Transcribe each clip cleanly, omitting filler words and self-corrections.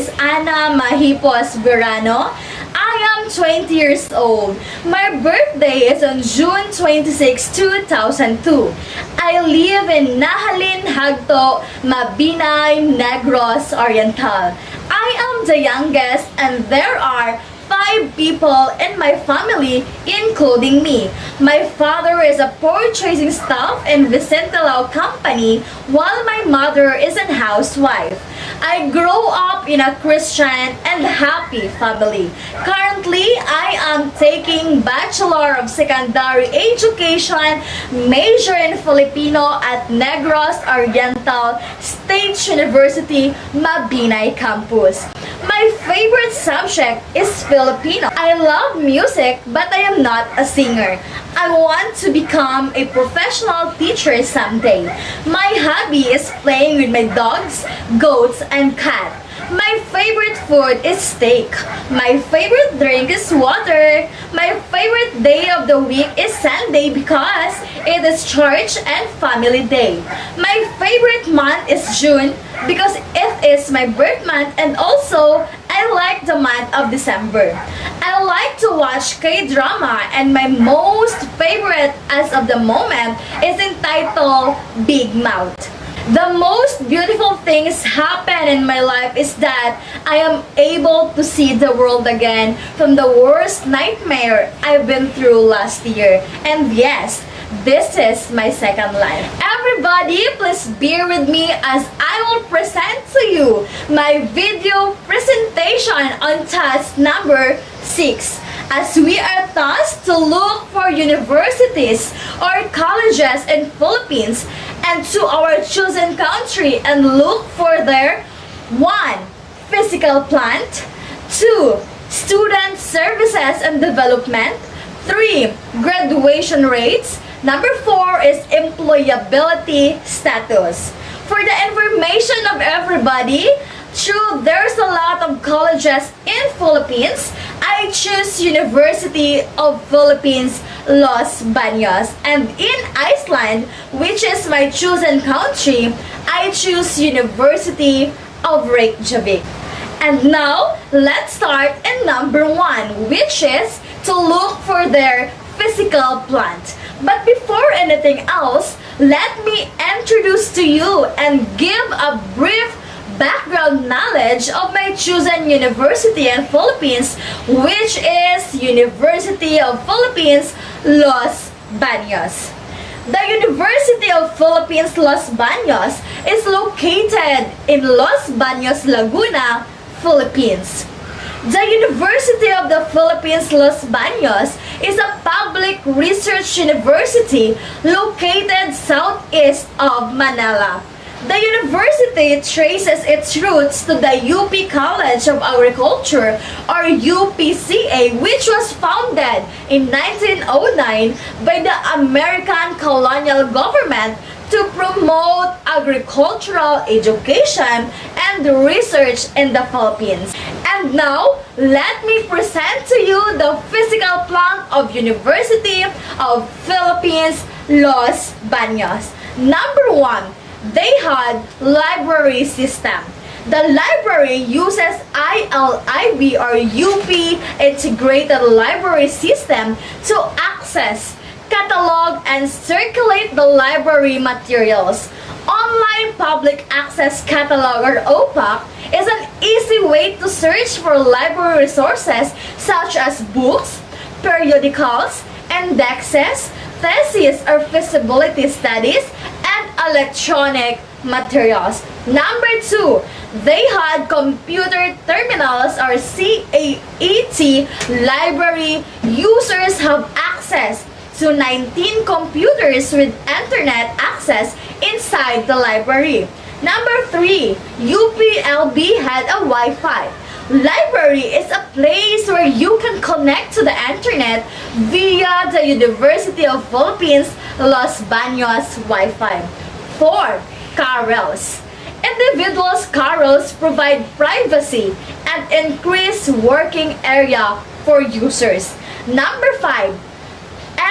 is Ana Mahipos Verano. I am 20 years old. My birthday is on June 26, 2002. I live in Nahalin, Hagto, Mabinay, Negros Oriental. I am the youngest and there are 5 people in my family, including me. My father is a purchasing staff in Vicente Lau Company, while my mother is a housewife. I grew up in a Christian and happy family. Currently, I am taking Bachelor of Secondary Education, major in Filipino at Negros Oriental State University, Mabinay Campus. My favorite subject is Filipino. I love music, but I am not a singer. I want to become a professional teacher someday. My hobby is playing with my dogs, goats, and cat. My favorite food is steak. My favorite drink is water. My favorite day of the week is Sunday because it is church and family day. My favorite month is June because it is my birth month, and also I like the month of December. I like to watch K-drama, and my most favorite as of the moment is entitled Big Mouth. The most beautiful things happen in my life is that I am able to see the world again from the worst nightmare I've been through last year. And yes, this is my second life. Everybody, please bear with me as I will present to you my video presentation on task number 6. As we are tasked to look for universities or colleges in Philippines and to our chosen country and look for their 1. Physical plant, 2. Student services and development, 3. Graduation rates, number 4 is employability status. For the information of everybody, true, there's a lot of colleges in Philippines. I choose University of Philippines, Los Baños. And in Iceland, which is my chosen country, I choose University of Reykjavik. And now, let's start in number 1, which is to look for their physical plant. But before anything else, let me introduce to you and give a brief background knowledge of my chosen university in Philippines, which is University of Philippines, Los Baños. The University of Philippines, Los Baños is located in Los Baños, Laguna, Philippines. The University of the Philippines, Los Baños is a public research university located southeast of Manila. The university traces its roots to the UP College of Agriculture or UPCA, which was founded in 1909 by the American colonial government to promote agricultural education and research in the Philippines. And now, let me present to you the physical plant of University of Philippines, Los Baños. Number 1, they had library system. The library uses ILIB or UP Integrated Library System to access, catalog, and circulate the library materials. Online Public Access Catalog or OPAC is an easy way to search for library resources such as books, periodicals, indexes, theses or feasibility studies, and electronic materials. Number 2, they had computer terminals or CAET library. Users have access to 19 computers with internet access inside the library. Number 3, UPLB had a Wi-Fi. Library is a place where you can connect to the internet via the University of Philippines, Los Baños Wi-Fi. 4. Carrels. Individuals' carrels provide privacy and increase working area for users. Number 5.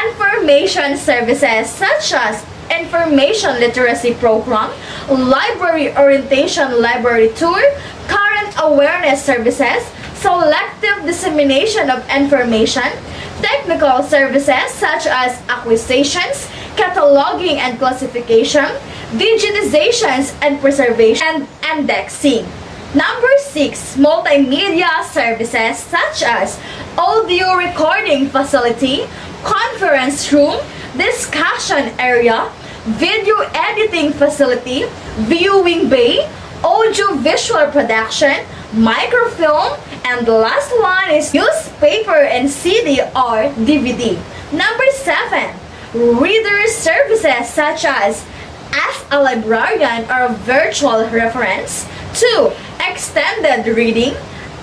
Information services such as information literacy program, library orientation library tour, current student awareness services, selective dissemination of information, technical services such as acquisitions, cataloging and classification, digitizations and preservation, and indexing. Number 6, multimedia services such as audio recording facility, conference room, discussion area, video editing facility, viewing bay, audio-visual production, microfilm, and the last one is newspaper and CD or DVD. Number 7, reader services such as a librarian or a virtual reference. 2, extended reading,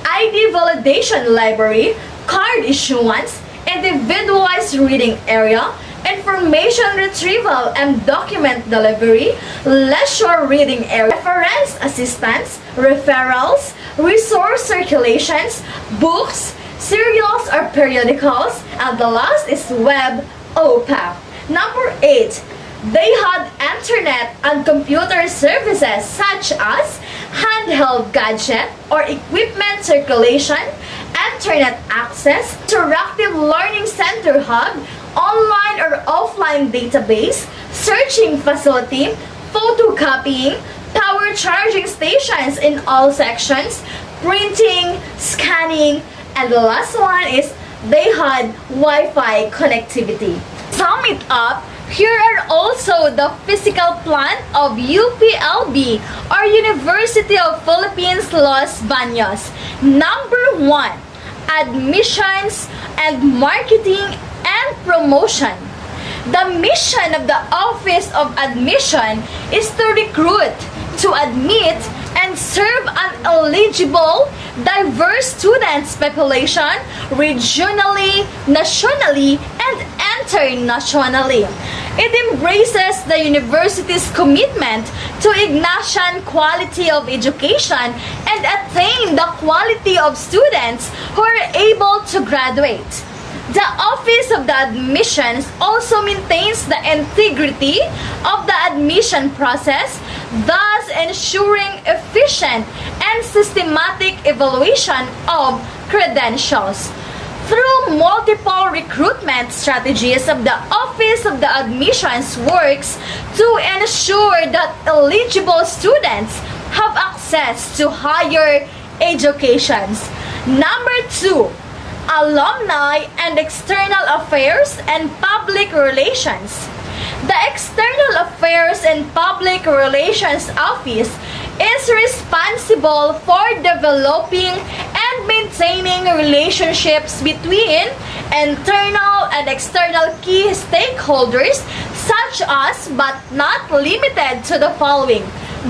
ID validation library, card issuance, individualized reading area, information retrieval and document delivery, leisure reading area, reference assistance, referrals, resource circulations, books, serials or periodicals, and the last is web OPAP. Number 8, they had internet and computer services such as handheld gadget or equipment circulation, internet access, interactive learning center hub, online or offline database, searching facility, photocopying, power charging stations in all sections, printing, scanning, and the last one is they had Wi-Fi connectivity. Sum it up, here are also the physical plant of UPLB or University of Philippines Los Baños. Number 1, admissions and marketing and promotion. The mission of the Office of Admission is to recruit, to admit, and serve an eligible, diverse students population regionally, nationally, and internationally. It embraces the university's commitment to Ignatian quality of education and attain the quality of students who are able to graduate. The Office of the Admissions also maintains the integrity of the admission process, thus ensuring efficient and systematic evaluation of credentials. Through multiple recruitment strategies of the Office of the Admissions works to ensure that eligible students have access to higher educations. Number 2, alumni and external affairs and public relations. The External Affairs and Public Relations Office is responsible for developing and maintaining relationships between internal and external key stakeholders such as but not limited to the following: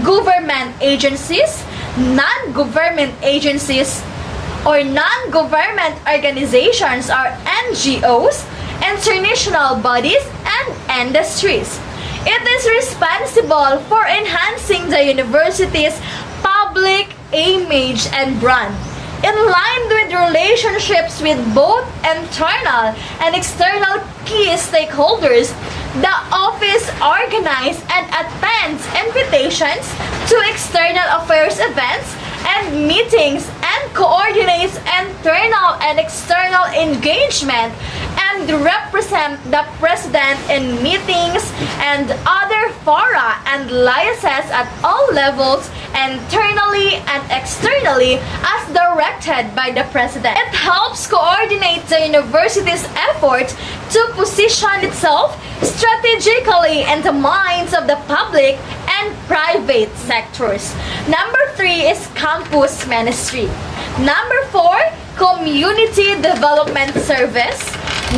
government agencies, non-government agencies, or non-government organizations or NGOs, international bodies, and industries. It is responsible for enhancing the university's public image and brand. In line with relationships with both internal and external key stakeholders, the office organizes and attends invitations to external affairs events and meetings and coordinates internal and external engagement and represent the president in meetings and other fora and liaises at all levels, internally and externally, as directed by the president. It helps coordinate the university's effort to position itself strategically in the minds of the public and private sectors. Number 3 is campus ministry. Number 4, community development service.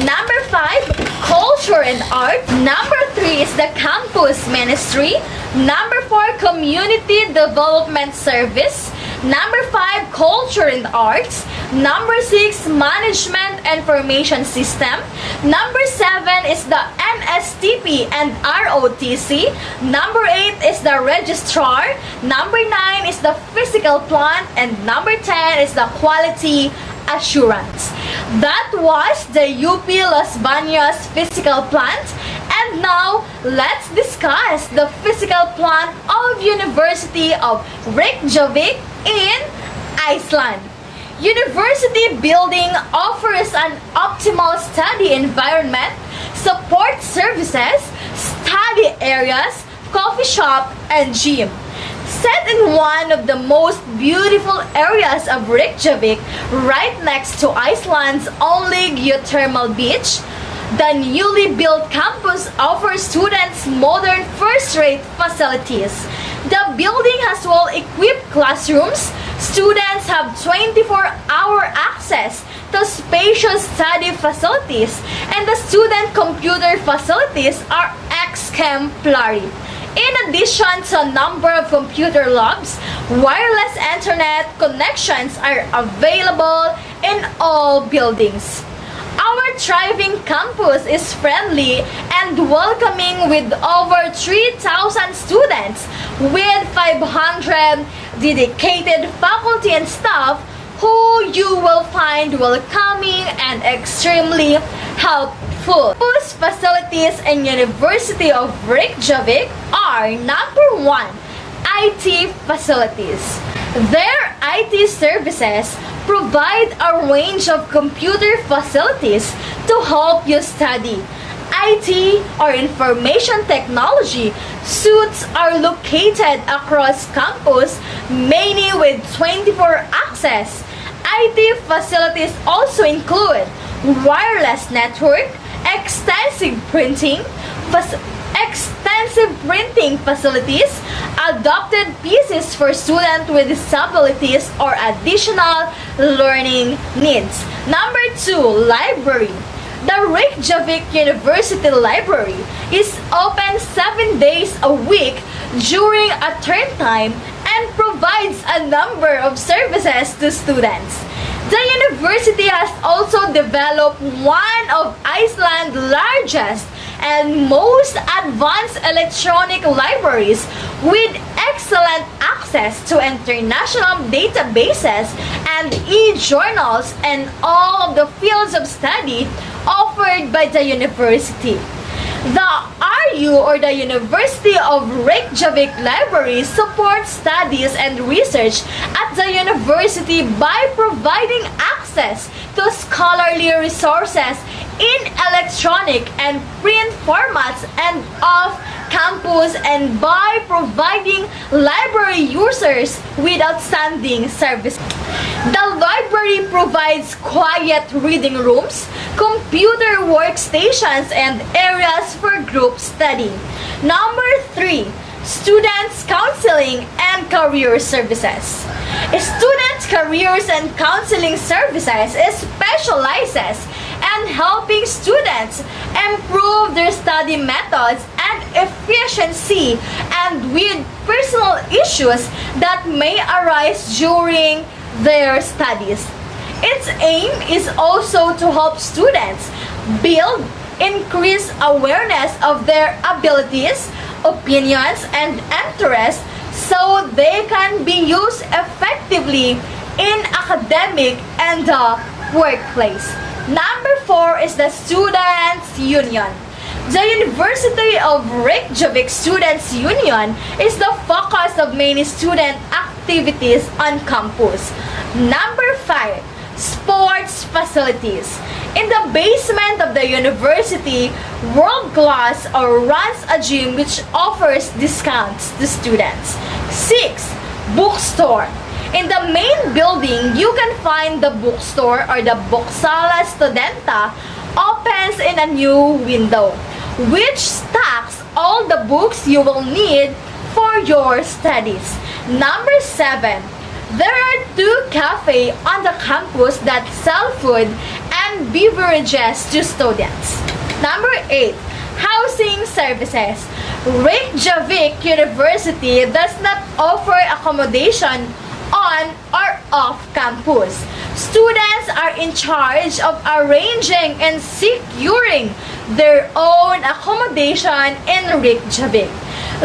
Number 5, culture and art. Number 3 is the campus ministry. Number 4, community development service. Number 5, culture and arts. Number 6, management information system. Number 7 is the MSTP and ROTC. Number 8 is the registrar. Number 9 is the physical plant. And number 10 is the quality assurance. That was the UP Los Baños physical plant. And now, let's discuss the physical plant of University of Reykjavik in Iceland. University building offers an optimal study environment, support services, study areas, coffee shop, and gym. Set in one of the most beautiful areas of Reykjavik, right next to Iceland's only geothermal beach, the newly built campus offers students modern first-rate facilities. The building has well-equipped classrooms. Students have 24-hour access to spacious study facilities, and the student computer facilities are exemplary. In addition to a number of computer labs, wireless internet connections are available in all buildings. Our thriving campus is friendly and welcoming with over 3,000 students with 500 dedicated faculty and staff who you will find welcoming and extremely helpful. Campus facilities in University of Reykjavik are number 1, IT facilities. Their IT services provide a range of computer facilities to help you study. IT or information technology suites are located across campus, many with 24 access. IT facilities also include wireless network, extensive printing facilities, adopted pieces for students with disabilities or additional learning needs. Number 2, library. The Reykjavik University Library is open 7 days a week during a term time and provides a number of services to students. The university has also developed one of Iceland's largest and most advanced electronic libraries with excellent access to international databases and e-journals and all of the fields of study offered by the university. The RU or the University of Reykjavik Library supports studies and research at the university by providing access to scholarly resources in electronic and print formats and off campus and by providing library users with outstanding services. The library provides quiet reading rooms, computer workstations, and areas for group study. Number 3, students counseling and career services. Students careers and counseling services specializes in helping students improve their study methods and efficiency and with personal issues that may arise during their studies. Its aim is also to help students build increased awareness of their abilities, opinions, and interests so they can be used effectively in academic and the workplace. Number 4 is the Students' Union. The University of Reykjavik Students' Union is the focus of many student activities on campus. Number 5, sports facilities. In the basement of the university, World Class runs a gym which offers discounts to students. 6, bookstore. In the main building, you can find the bookstore or the Boksala Studenta opens in a new window, which stacks all the books you will need for your studies. Number 7, there are 2 cafes on the campus that sell food and beverages to students. Number 8, housing services. Reykjavik University does not offer accommodation on or off campus. Students are in charge of arranging and securing their own accommodation in Reykjavik.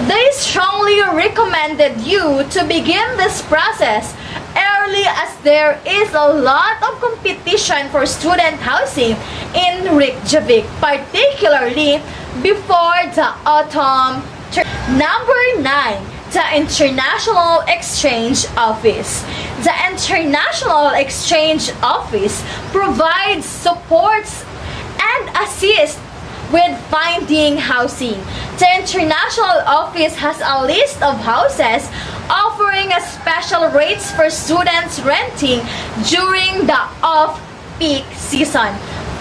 They strongly recommended you to begin this process early as there is a lot of competition for student housing in Reykjavik, particularly before the autumn term. Number 9, The International Exchange Office. The International Exchange Office provides supports and assists with finding housing. The International Office has a list of houses offering a special rates for students renting during the off-peak season.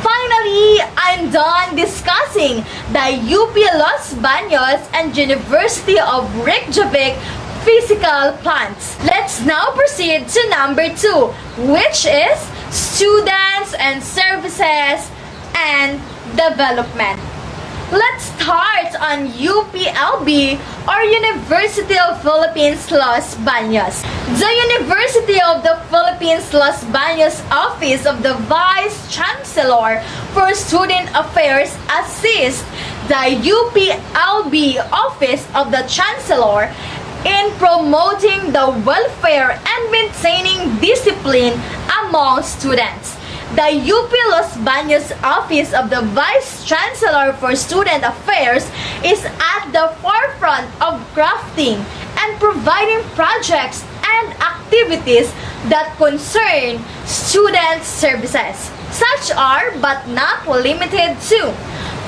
Finally, I'm done discussing the UP Los Baños and University of Reykjavik physical plants. Let's now proceed to number 2, which is students and services and development. Let's start on UPLB, or University of Philippines Los Baños. The University of the Philippines Los Baños Office of the Vice Chancellor for Student Affairs assists the UPLB Office of the Chancellor in promoting the welfare and maintaining discipline among students. The UP Los Baños Office of the Vice Chancellor for Student Affairs is at the forefront of crafting and providing projects and activities that concern student services, such are but not limited to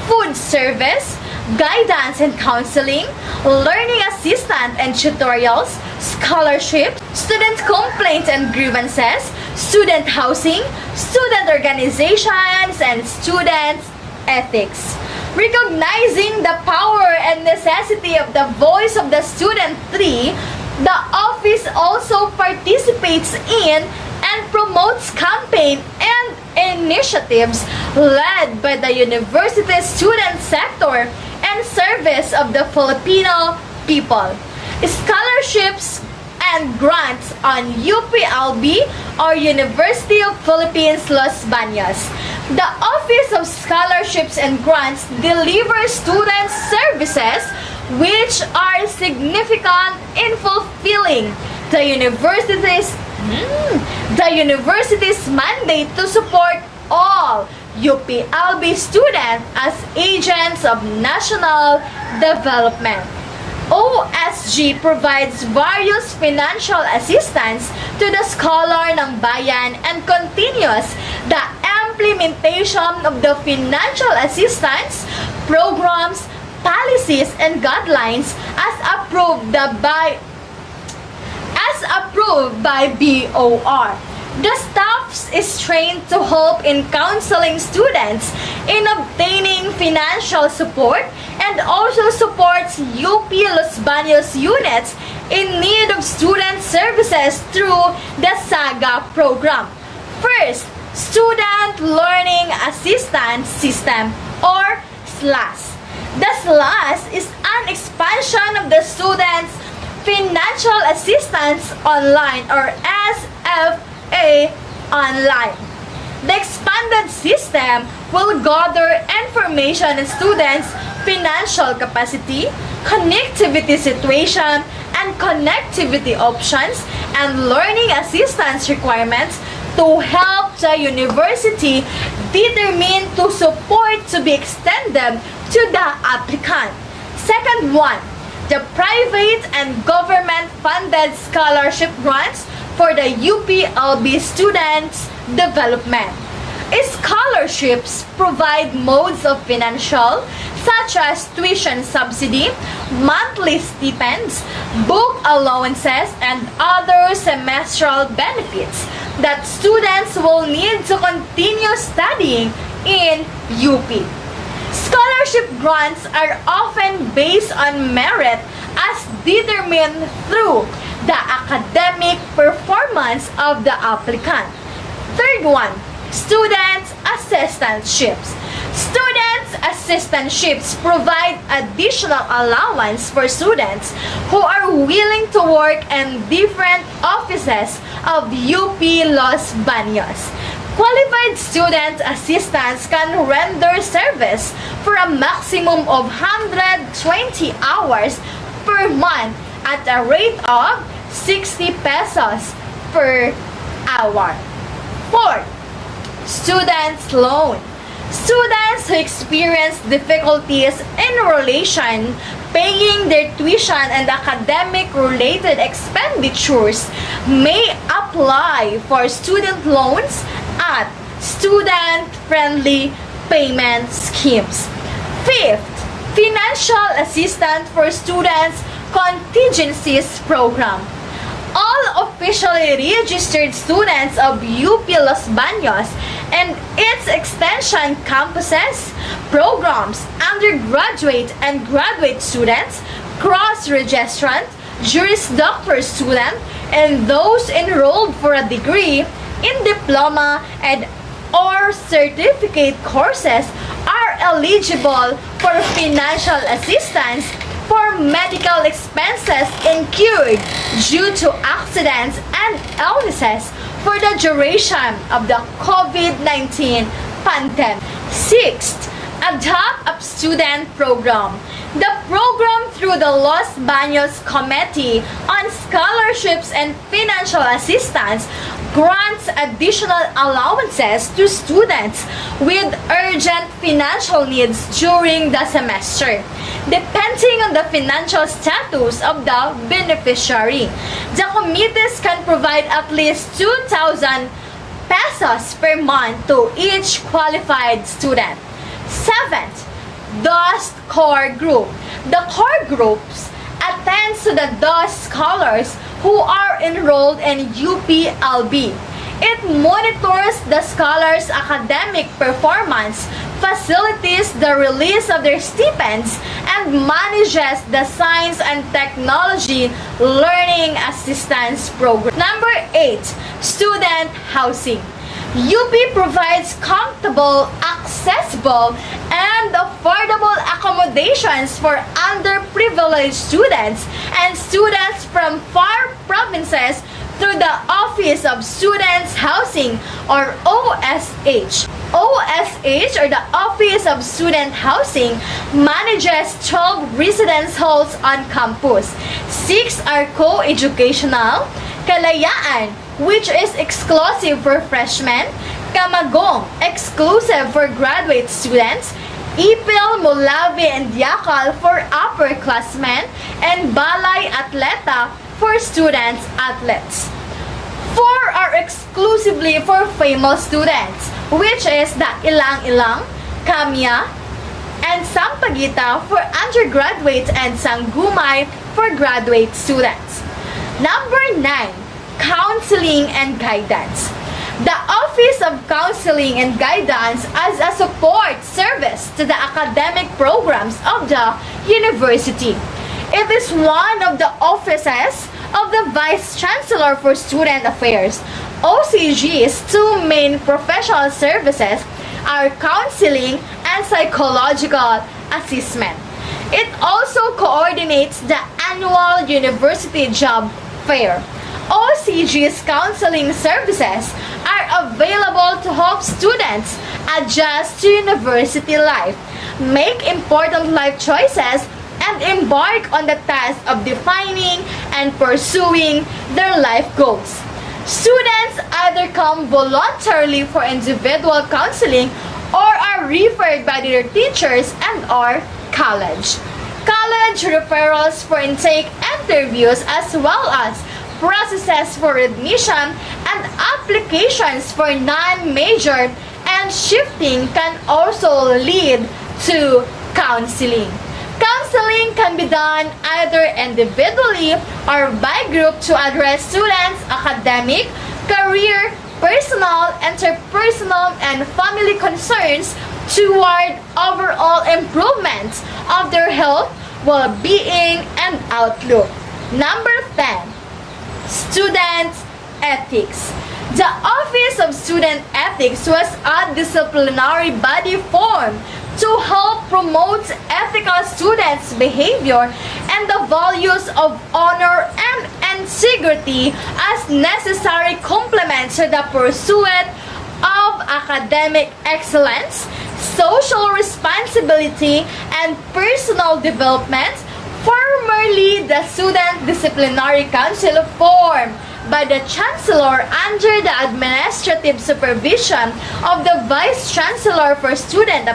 food service, guidance and counseling, learning assistant and tutorials, scholarships, student complaints and grievances, student housing, student organizations, and student ethics. Recognizing the power and necessity of the voice of the student tree, the office also participates in and promotes campaign and initiatives led by the university student sector and service of the Filipino people. Scholarships and grants on UPLB, or University of Philippines Los Baños. The Office of Scholarships and Grants delivers student services which are significant in fulfilling the university's mandate to support all UPLB students as agents of national development. OSG provides various financial assistance to the scholar ng bayan and continues the implementation of the financial assistance programs, policies, and guidelines as approved by BOR. The staff is trained to help in counseling students in obtaining financial support and also supports UP Los Baños units in need of student services through the SAGA program. First, Student Learning Assistance System, or SLAS. The SLAS is an expansion of the Students Financial Assistance Online, or SFA Online. The expanded system will gather information on students' financial capacity, connectivity situation, and connectivity options, and learning assistance requirements to help the university determine to support to be extended to the applicant. Second one, the private and government-funded scholarship grants for the UPLB students' development. Scholarships provide modes of financial, such as tuition subsidy, monthly stipends, book allowances, and other semestral benefits that students will need to continue studying in UP. Scholarship grants are often based on merit as determined through the academic performance of the applicant. Third one, student assistantships. Student assistantships provide additional allowance for students who are willing to work in different offices of UP Los Baños. Qualified student assistants can render service for a maximum of 120 hours per month at a rate of 60 pesos per hour. Fourth, students' loan. Students who experience difficulties in relation paying their tuition and academic-related expenditures may apply for student loans at student-friendly payment schemes. Fifth, financial assistance for students contingencies program. All officially registered students of UP Los Baños and its extension campuses, programs, undergraduate and graduate students, cross-registrant, Juris Doctor student, and those enrolled for a degree in diploma and or certificate courses are eligible for financial assistance for medical expenses incurred due to accidents and illnesses for the duration of the COVID-19 pandemic. Sixth, Adopt a Student Program. The program through the Los Baños Committee on Scholarships and Financial Assistance grants additional allowances to students with urgent financial needs during the semester, depending on the financial status of the beneficiary. The committees can provide at least 2,000 pesos per month to each qualified student. Seventh, DOS Core Group. The core groups attends to the DOS scholars who are enrolled in UPLB. It monitors the scholars' academic performance, facilitates the release of their stipends, and manages the Science and Technology Learning Assistance Program. Number 8, Student Housing. UP provides comfortable, accessible, and affordable accommodations for underprivileged students and students from far provinces through the Office of Students Housing or OSH. OSH, or the Office of Student Housing, manages 12 residence halls on campus. 6 are co-educational, Kalayaan, which is exclusive for freshmen, Camagong, exclusive for graduate students, Ipil, Mulavi, and Yakal for upperclassmen, and Balay Atleta for students athletes. 4 are exclusively for famous students, which is the Ilang-Ilang, Kamya, and Sampaguita for undergraduates and Sanggumay for graduate students. Number 9, Counseling and Guidance. The Office of Counseling and Guidance as a support service to the academic programs of the university. It is one of the offices of the Vice Chancellor for Student Affairs. OCG's 2 main professional services are counseling and psychological assessment. It also coordinates the annual university job fair. OCG's counseling services are available to help students adjust to university life, make important life choices, and embark on the task of defining and pursuing their life goals. Students either come voluntarily for individual counseling or are referred by their teachers and or college. College referrals for intake interviews as well as processes for admission and applications for non-major and shifting can also lead to counseling. Counseling can be done either individually or by group to address students' academic, career, personal, interpersonal, and family concerns toward overall improvement of their health, well-being, and outlook. Number 10, Student Ethics. The Office of Student Ethics was a disciplinary body formed to help promote ethical students' behavior and the values of honor and integrity as necessary complements to the pursuit of academic excellence, social responsibility, and personal development. Formerly the Student Disciplinary Council formed by the Chancellor under the administrative supervision of the Vice Chancellor for Student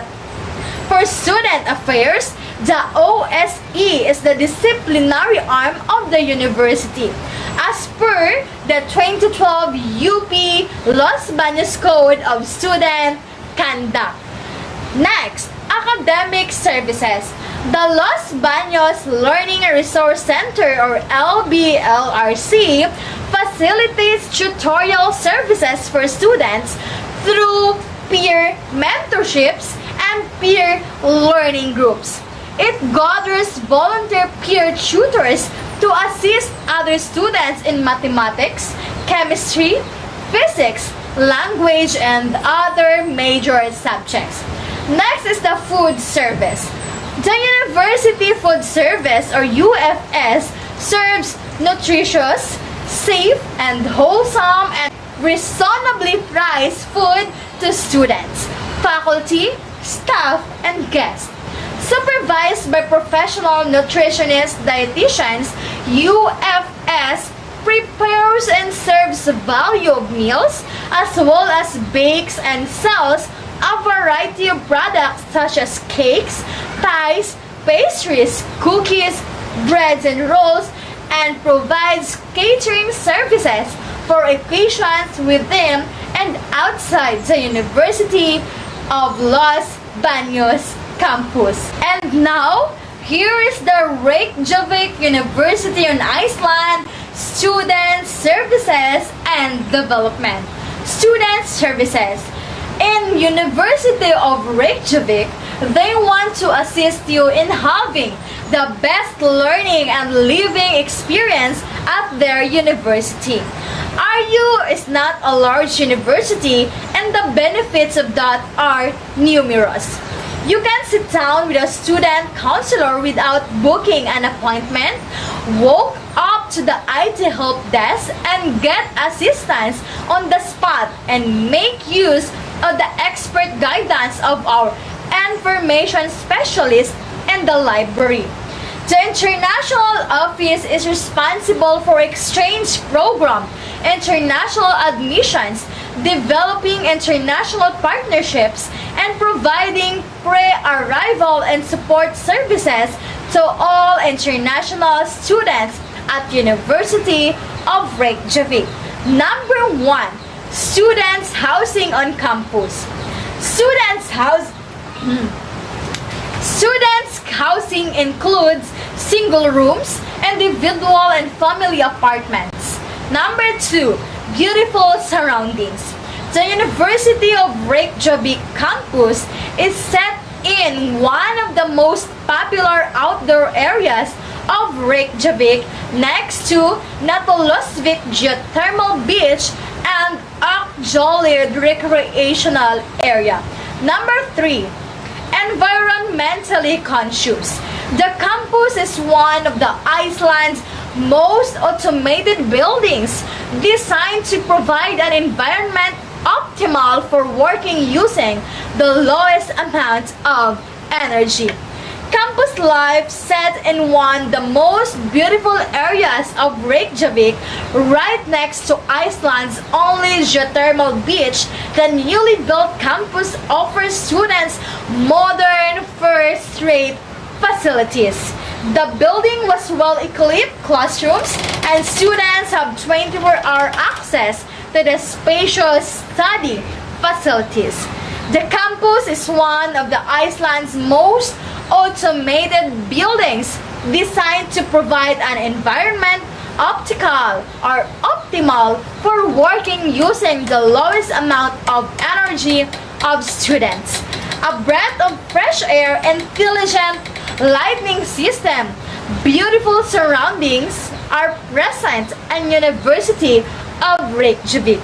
For student affairs, the OSE is the disciplinary arm of the university. As per the 2012 UP Los Baños Code of Student Conduct. Next, academic services. The Los Baños Learning Resource Center or LBLRC facilitates tutorial services for students through peer mentorships and peer learning groups. It gathers volunteer peer tutors to assist other students in mathematics, chemistry, physics, language, and other major subjects. Next is the food service. The University Food Service or UFS serves nutritious, safe, and wholesome and reasonably priced food to students, faculty, staff, and guests. Supervised by professional nutritionists, dietitians, UFS prepares and serves value meals as well as bakes and sells a variety of products such as cakes, pies, pastries, cookies, breads and rolls, and provides catering services for occasions within and outside the University of Los Baños campus. And now, here is the Reykjavik University on Iceland Student Services and Development. Student Services. In University of Reykjavik, they want to assist you in having the best learning and living experience at their university. RU is not a large university and the benefits of that are numerous. You can sit down with a student counselor without booking an appointment, walk up to the IT help desk and get assistance on the spot and make use of the expert guidance of our information specialist in the library. The international office is responsible for exchange program, international admissions, developing international partnerships, and providing pre-arrival and support services to all international students at University of Reykjavik. Number 1, students housing on campus. Students housing includes single rooms, individual and family apartments. Number 2, beautiful surroundings. The University of Reykjavik campus is set in one of the most popular outdoor areas of Reykjavik next to Natolosvik Geothermal Beach and Akjolid Recreational Area. Number 3, environmentally conscious. The campus is one of the Iceland's most automated buildings designed to provide an environment optimal for working using the lowest amount of energy. Campus life set in one of the most beautiful areas of Reykjavik, right next to Iceland's only geothermal beach. The newly built campus offers students modern first-rate facilities. The building was well-equipped classrooms and students have 24-hour access to the spacious study facilities. The campus is one of the Iceland's most automated buildings designed to provide an environment optimal for working using the lowest amount of energy of students. A breath of fresh air, intelligent lighting system, beautiful surroundings are present in University of Reykjavik.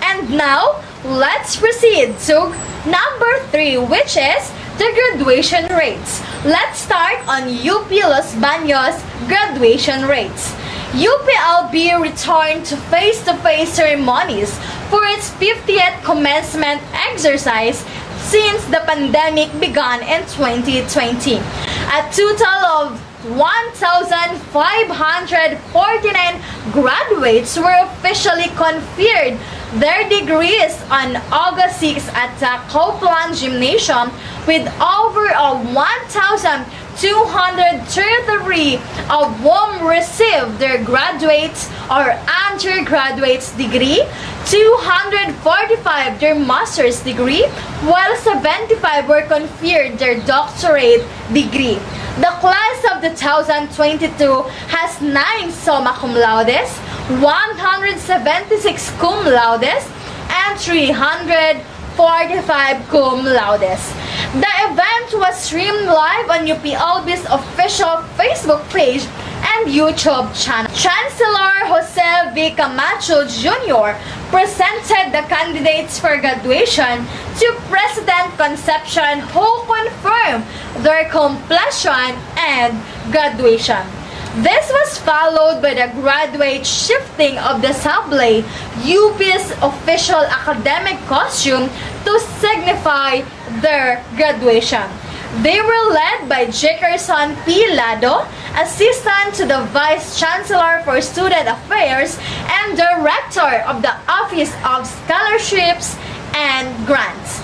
And now, let's proceed to number 3, which is the graduation rates. Let's start on UP Los Baños graduation rates. UPLB returned to face-to-face ceremonies for its 50th commencement exercise since the pandemic began in 2020. A total of 1,549 graduates were officially conferred their degrees on August 6 at the Copeland Gymnasium with over 1,233 of whom received their graduates or undergraduates degree, 245 their master's degree, while 75 were conferred their doctorate degree. The class of 2022 has 9 summa cum laudes, 176 cum laudes, and 345 cum laudes. The event was streamed live on UPLB's official Facebook page and YouTube channel. Chancellor Jose V. Camacho Jr. presented the candidates for graduation to President Concepcion, who confirmed their completion and graduation. This was followed by the graduate shifting of the sablé, UP's official academic costume, to signify their graduation. They were led by Jefferson P. Lado, Assistant to the Vice Chancellor for Student Affairs and Director of the Office of Scholarships and Grants.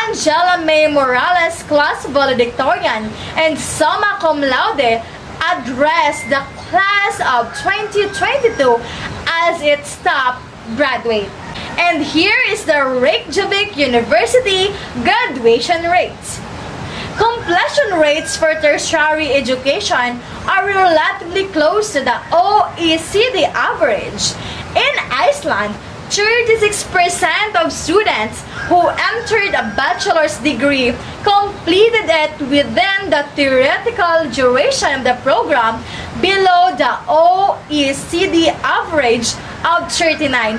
Angela May Morales, class valedictorian and summa cum laude, addressed the class of 2022 as its top graduate. And here is the Reykjavik University graduation rates. Completion rates for tertiary education are relatively close to the OECD average. In Iceland, 36% of students who entered a bachelor's degree completed it within the theoretical duration of the program, below the OECD average of 39%.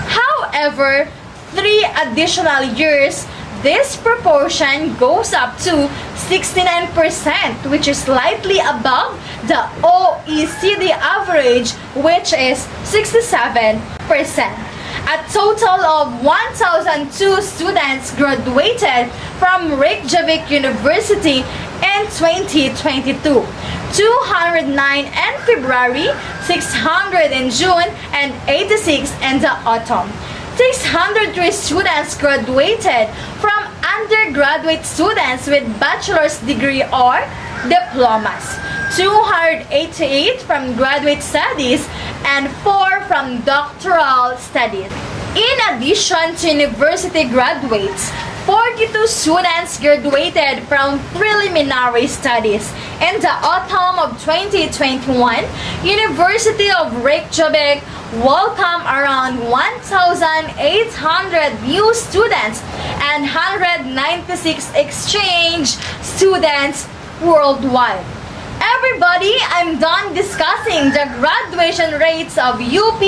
However, 3 additional years, this proportion goes up to 69%, which is slightly above the OECD average, which is 67%. A total of 1,002 students graduated from Reykjavik University in 2022. 209 in February, 600 in June, and 86 in the autumn. 603 students graduated from undergraduate students with bachelor's degree or diplomas, 288 from graduate studies, and 4 from doctoral studies. In addition to university graduates, 42 students graduated from preliminary studies. In the autumn of 2021, University of Reykjavik welcomed around 1,800 new students and 196 exchange students worldwide. Everybody, I'm done discussing the graduation rates of UP,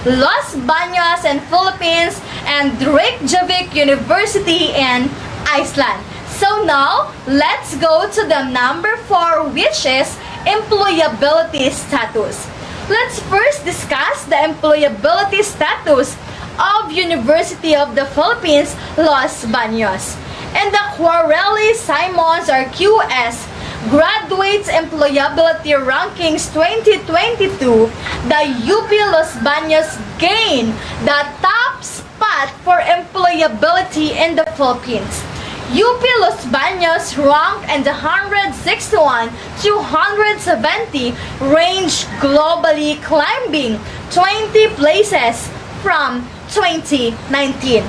Los Baños in Philippines, and Reykjavik University in Iceland. So now, let's go to the number 4, which is employability status. Let's first discuss the employability status of University of the Philippines, Los Baños. In the Quarelli-Simons or QS Graduates Employability Rankings 2022, the UP Los Baños gained the top spot for employability in the Philippines. UP Los Baños ranked in the 161 to 170 range globally, climbing 20 places from 2019.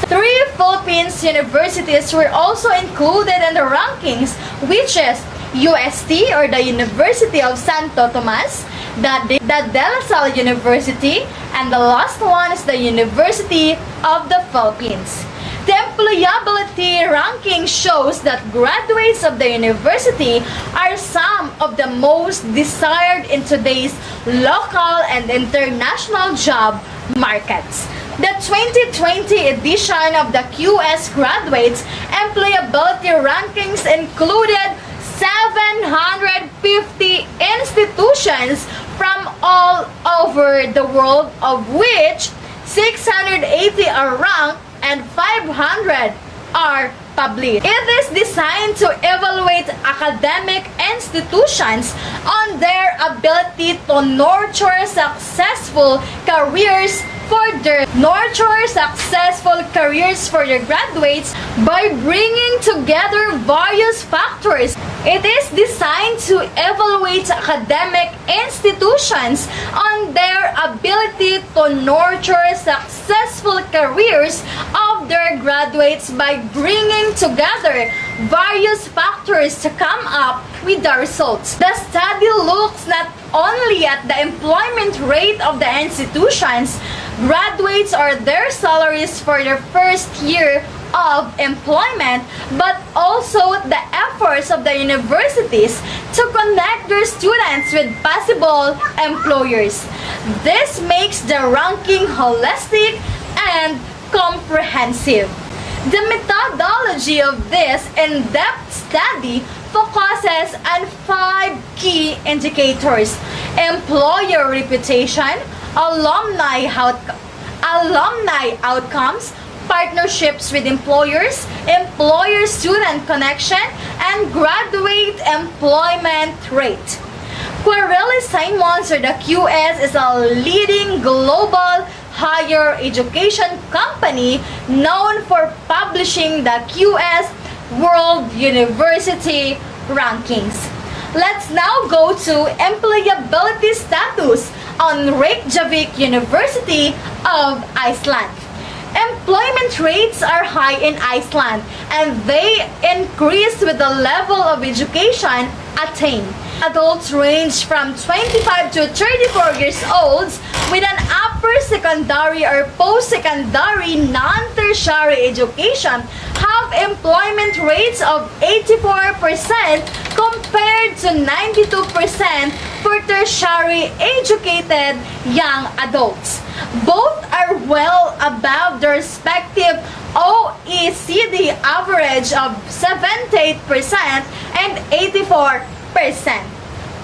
3 Philippines universities were also included in the rankings, which is UST or the University of Santo Tomas, the De La Salle University, and the last one is the University of the Philippines. The employability ranking shows that graduates of the university are some of the most desired in today's local and international job markets. The 2020 edition of the QS Graduates Employability Rankings included 750 institutions from all over the world, of which 680 are ranked and 500 are published. It is designed to evaluate academic institutions on their ability to nurture successful careers further nurture successful careers for their graduates by bringing together various factors. It is designed to evaluate academic institutions on their ability to nurture successful careers of their graduates by bringing together various factors to come up with the results. The study looks not only at the employment rate of the institutions, graduates or their salaries for their first year of employment, but also the efforts of the universities to connect their students with possible employers. This makes the ranking holistic and comprehensive. The methodology of this in-depth study focuses on 5 key indicators: employer reputation, alumni outcomes, partnerships with employers, employer-student connection, and graduate employment rate. Querelli-Simons, or the QS, is a leading global higher education company known for publishing the QS World University Rankings. Let's now go to employability status on Reykjavik University of Iceland. Employment rates are high in Iceland, and they increase with the level of education attained. Adults range from 25 to 34 years old with an upper secondary or post-secondary non-tertiary education have employment rates of 84% compared to 92% for tertiary educated young adults. Both are well above their respective OECD average of 78% and 84%.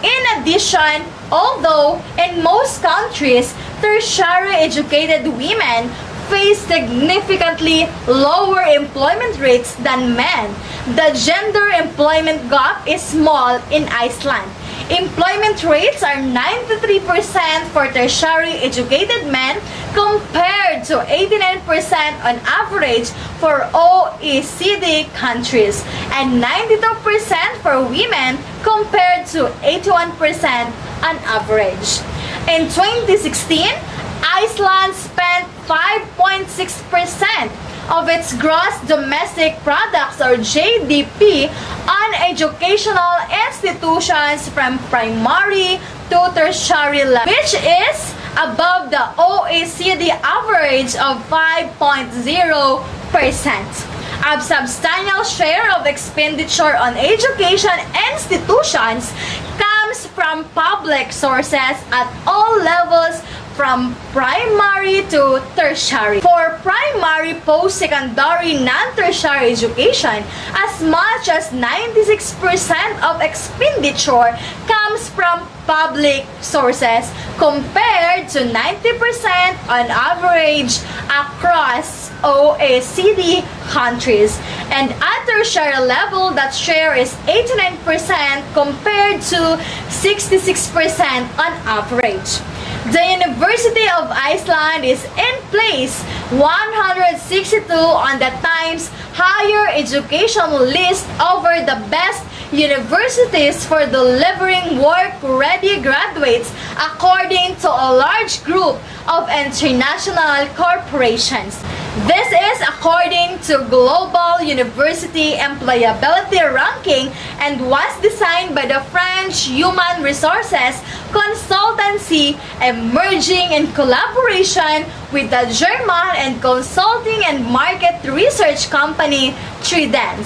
In addition, although in most countries, tertiary educated women face significantly lower employment rates than men, the gender employment gap is small in Iceland. Employment rates are 93% for tertiary educated men compared to 89% on average for OECD countries and 92% for women compared to 81% on average. In 2016, Iceland spent 5.6% of its gross domestic products, or GDP, on educational institutions from primary to tertiary level, which is above the OECD average of 5.0%. A substantial share of expenditure on education institutions comes from public sources at all levels, from primary to tertiary. For primary, post-secondary, non-tertiary education, as much as 96% of expenditure comes from public sources compared to 90% on average across OECD countries. And at tertiary level, that share is 89% compared to 66% on average. The University of Iceland is in place 162 on the Times Higher Education list over the best universities for delivering work-ready graduates according to a large group of international corporations. This is according to Global University Employability Ranking and was designed by the French Human Resources Consultancy, emerging in collaboration with the German and consulting and market research company Trident.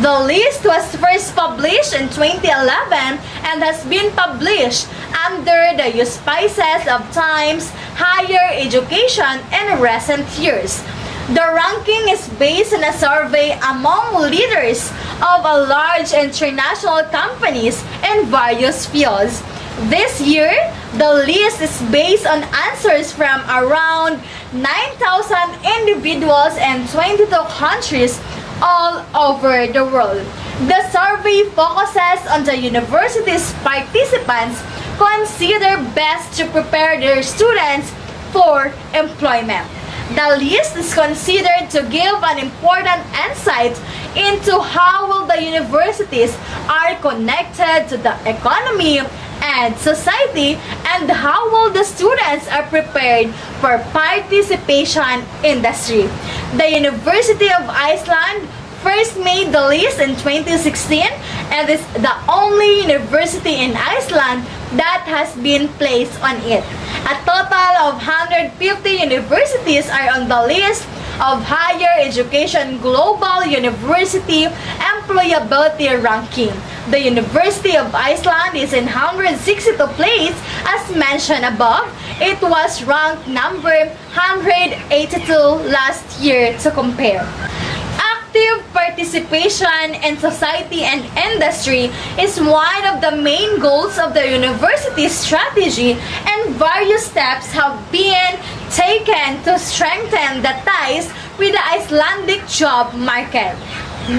The list was first published in 2011 and has been published under the auspices of Times Higher Education in recent years. The ranking is based on a survey among leaders of a large international companies in various fields. This year, the list is based on answers from around 9,000 individuals in 22 countries all over the world. The survey focuses on the university's participants consider best to prepare their students for employment. The list is considered to give an important insight into how well the universities are connected to the economy and society, and how well the students are prepared for participation industry. The University of Iceland first made the list in 2016 and is the only university in Iceland that has been placed on it. A total of 150 universities are on the list of Higher Education Global University Employability Ranking. The University of Iceland is in 162 place as mentioned above. It was ranked number 182 last year to compare. Active participation in society and industry is one of the main goals of the university's strategy, and various steps have been taken to strengthen the ties with the Icelandic job market.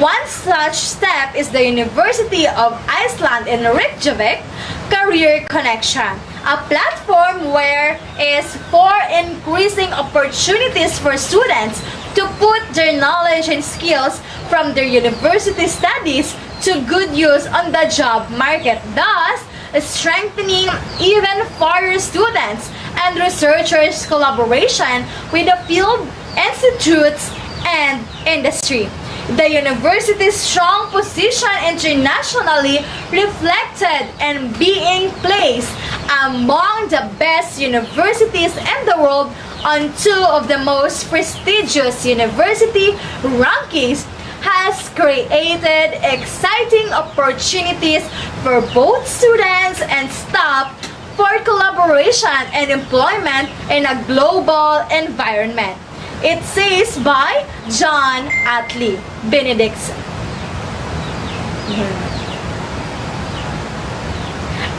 One such step is the University of Iceland in Reykjavik Career Connection, a platform where is for increasing opportunities for students to put their knowledge and skills from their university studies to good use on the job market, thus strengthening even further students and researchers' collaboration with the field, institutes, and industry. The university's strong position internationally reflected in being placed among the best universities in the world on two of the most prestigious university rankings has created exciting opportunities for both students and staff for collaboration and employment in a global environment. It says by John Atlee Benedictson.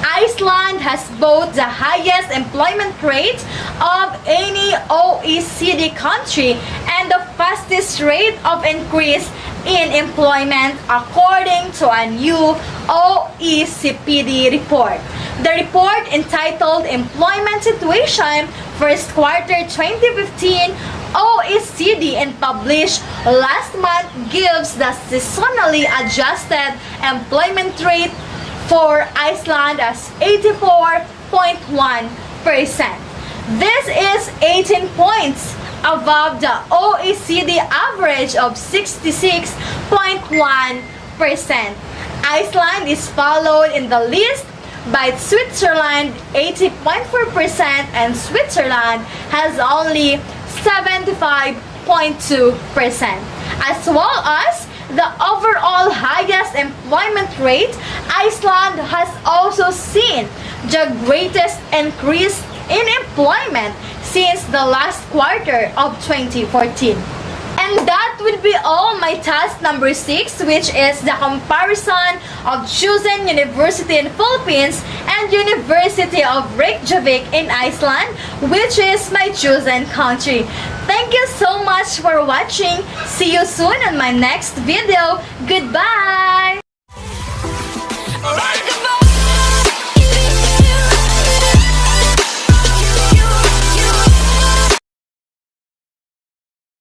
Iceland has both the highest employment rate of any OECD country and the fastest rate of increase in employment according to a new OECD report. The report, entitled Employment Situation First Quarter 2015 OECD and published last month, gives the seasonally adjusted employment rate for Iceland as 84.1%. This is 18 points above the OECD average of 66.1%. Iceland is followed in the list by Switzerland 80.4%, and Switzerland has only 75.2%. As well as the overall highest employment rate, Iceland has also seen the greatest increase in employment since the last quarter of 2014. And that would be all my task number 6, which is the comparison of chosen university in Philippines and University of Reykjavik in Iceland, which is my chosen country. Thank you so much for watching. See you soon on my next video. Goodbye!